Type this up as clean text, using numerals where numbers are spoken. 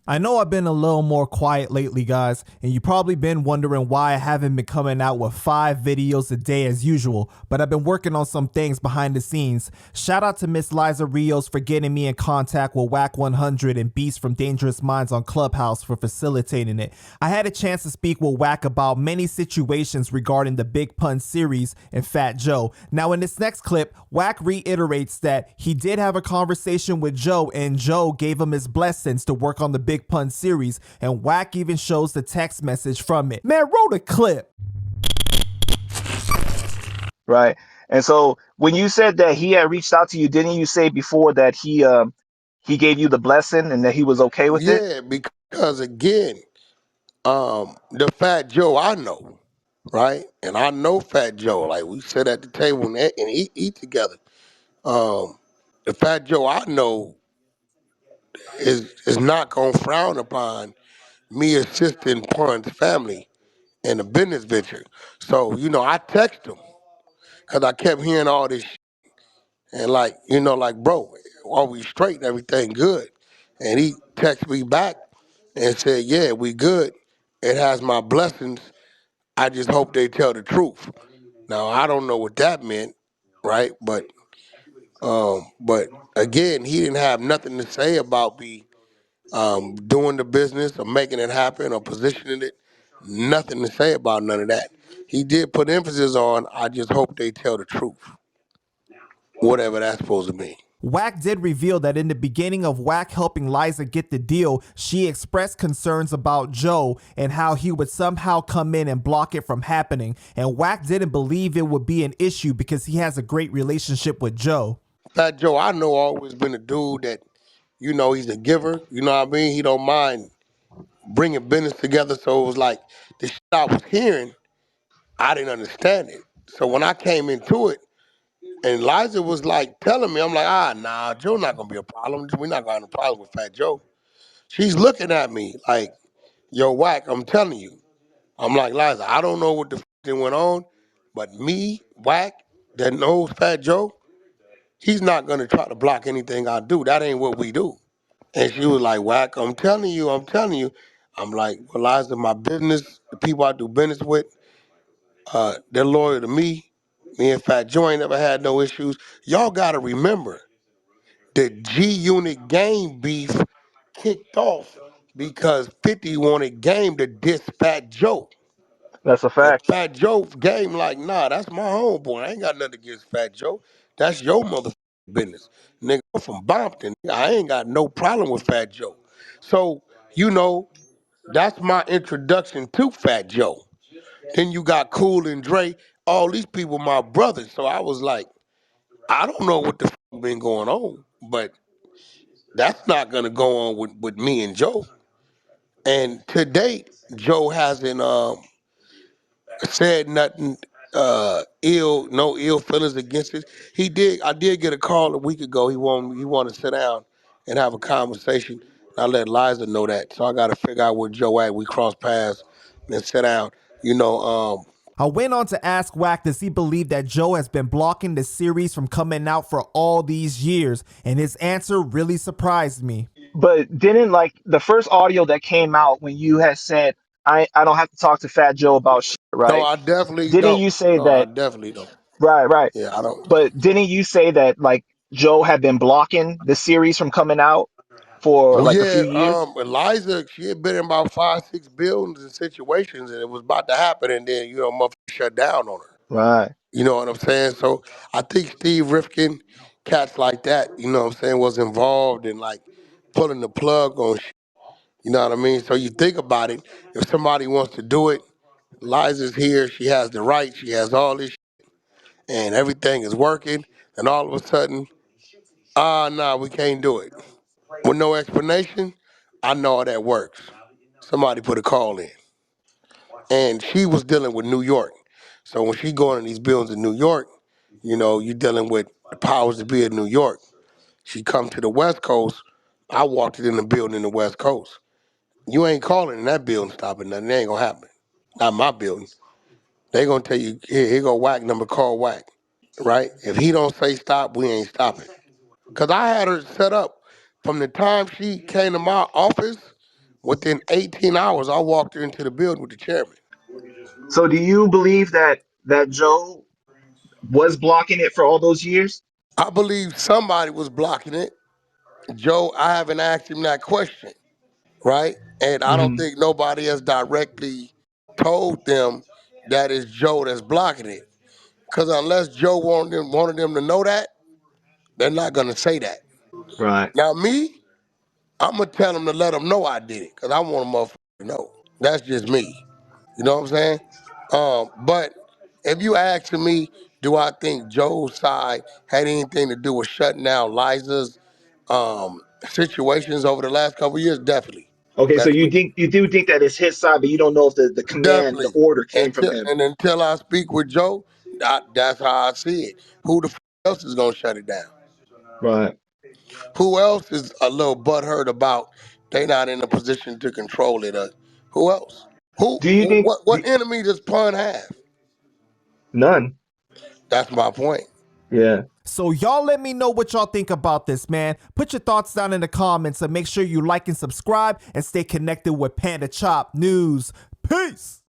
I know I've been a little more quiet lately, guys, and you've probably been wondering why I haven't been coming out with 5 videos a day as usual, but I've been working on some things behind the scenes. Shout out to Miss Liza Rios for getting me in contact with Wack 100 and Beast from Dangerous Minds on Clubhouse for facilitating it. I had a chance to speak with Wack about many situations regarding the Big Pun series and Fat Joe. Now in this next clip, Wack reiterates that he did have a conversation with Joe and Joe gave him his blessings to work on the Big Pun series, and Wack even shows the text message from it. Man, roll the clip. Right. And so when you said that he had reached out to you, didn't you say before that he gave you the blessing and that he was okay with it? Yeah, because again, the Fat Joe I know, right? And I know Fat Joe. Like we sit at the table and eat together. Um, the Fat Joe I know is not gonna frown upon me assisting Pun's family in a business venture. So, I text him because I kept hearing all this shit. And like, bro, are we straight and everything good? And he texted me back and said, yeah, we good. It has my blessings. I just hope they tell the truth. Now I don't know what that meant, right? But again, he didn't have nothing to say about me doing the business or making it happen or positioning it. Nothing to say about none of that. He did put emphasis on, I just hope they tell the truth, whatever that's supposed to mean. Wack did reveal that in the beginning of Wack helping Liza get the deal, she expressed concerns about Joe and how he would somehow come in and block it from happening. And Wack didn't believe it would be an issue because he has a great relationship with Joe. Fat Joe, I know, always been a dude that, he's a giver. You know what I mean? He don't mind bringing business together. So it was like the shit I was hearing, I didn't understand it. So when I came into it, and Liza was like telling me, I'm like, nah, Joe not gonna be a problem. We're not gonna have a problem with Fat Joe. She's looking at me like, yo, Wack, I'm telling you. I'm like, Liza, I don't know what the thing went on, but me, Wack, that knows Fat Joe, he's not gonna try to block anything I do. That ain't what we do. And she was like, Wack, I'm telling you, I'm telling you. I'm like, well, Liza, my business, the people I do business with, they're loyal to me. Me and Fat Joe ain't never had no issues. Y'all gotta remember, the G Unit game beef kicked off because 50 wanted game to diss Fat Joe. That's a And fact. Fat Joe game like, nah, that's my homeboy. I ain't got nothing against Fat Joe. That's your motherfucking business. Nigga, I'm from Bompton. I ain't got no problem with Fat Joe. So, you know, that's my introduction to Fat Joe. Then you got Cool and Dre. All these people my brothers. So I was like, I don't know what the been going on, but that's not gonna go on with me and Joe. And to date, Joe hasn't said nothing no ill feelings against it. I did get a call a week ago. He want to sit down and have a conversation. I let Liza know that. So I gotta figure out where Joe at. We cross paths and sit down. You know, I went on to ask Wack, does he believe that Joe has been blocking the series from coming out for all these years? And his answer really surprised me. But didn't like the first audio that came out when you had said, I don't have to talk to Fat Joe about shit, no, right? I definitely Didn't don't. you say No, I that? definitely don't. Right, right. Yeah, I don't. But didn't you say that like Joe had been blocking the series from coming out for Well, like a few yeah, years? Eliza, she had been in about 5, 6 buildings and situations, and it was about to happen, and then motherfucker shut down on her. Right. You know what I'm saying? So I think Steve Rifkin, cats like that, what I'm saying, was involved in like pulling the plug on shit. You know what I mean? So you think about it, if somebody wants to do it, Liza's here, she has the right, she has all this shit, and everything is working, and all of a sudden, nah, we can't do it. With no explanation, I know how that works. Somebody put a call in. And she was dealing with New York. So when she going in these buildings in New York, you dealing with the powers that be in New York. She come to the West Coast, I walked it in the building in the West Coast. You ain't calling in that building stopping nothing. That ain't gonna happen. Not my building. They gonna tell you, here go Wack number, call Wack. Right? If he don't say stop, we ain't stopping. Cause I had her set up From the time she came to my office, within 18 hours, I walked her into the building with the chairman. So do you believe that Joe was blocking it for all those years? I believe somebody was blocking it. Joe, I haven't asked him that question, right? And I don't Hmm. think nobody has directly told them that it's Joe that's blocking it. Because unless Joe wanted them to know that, they're not gonna say that. Right. Now me, I'm gonna tell them to let them know I did it, because I want a motherfucker to know. That's just me. You know what I'm saying? But if you asking me, do I think Joe's side had anything to do with shutting down Liza's situations over the last couple of years? Definitely. Okay, so That's you me. think you do think that it's his side, but you don't know if the command, the Definitely. order came from him. Until I speak with Joe, that's how I see it. Who the else is gonna shut it down? Right. Who else is a little butthurt about they not in a position to control it? Who else? Do you think What enemy does Pun have? none? That's my point. Yeah. So y'all let me know what y'all think about this, man. Put your thoughts down in the comments and make sure you like and subscribe and stay connected with Panda Chop News. Peace.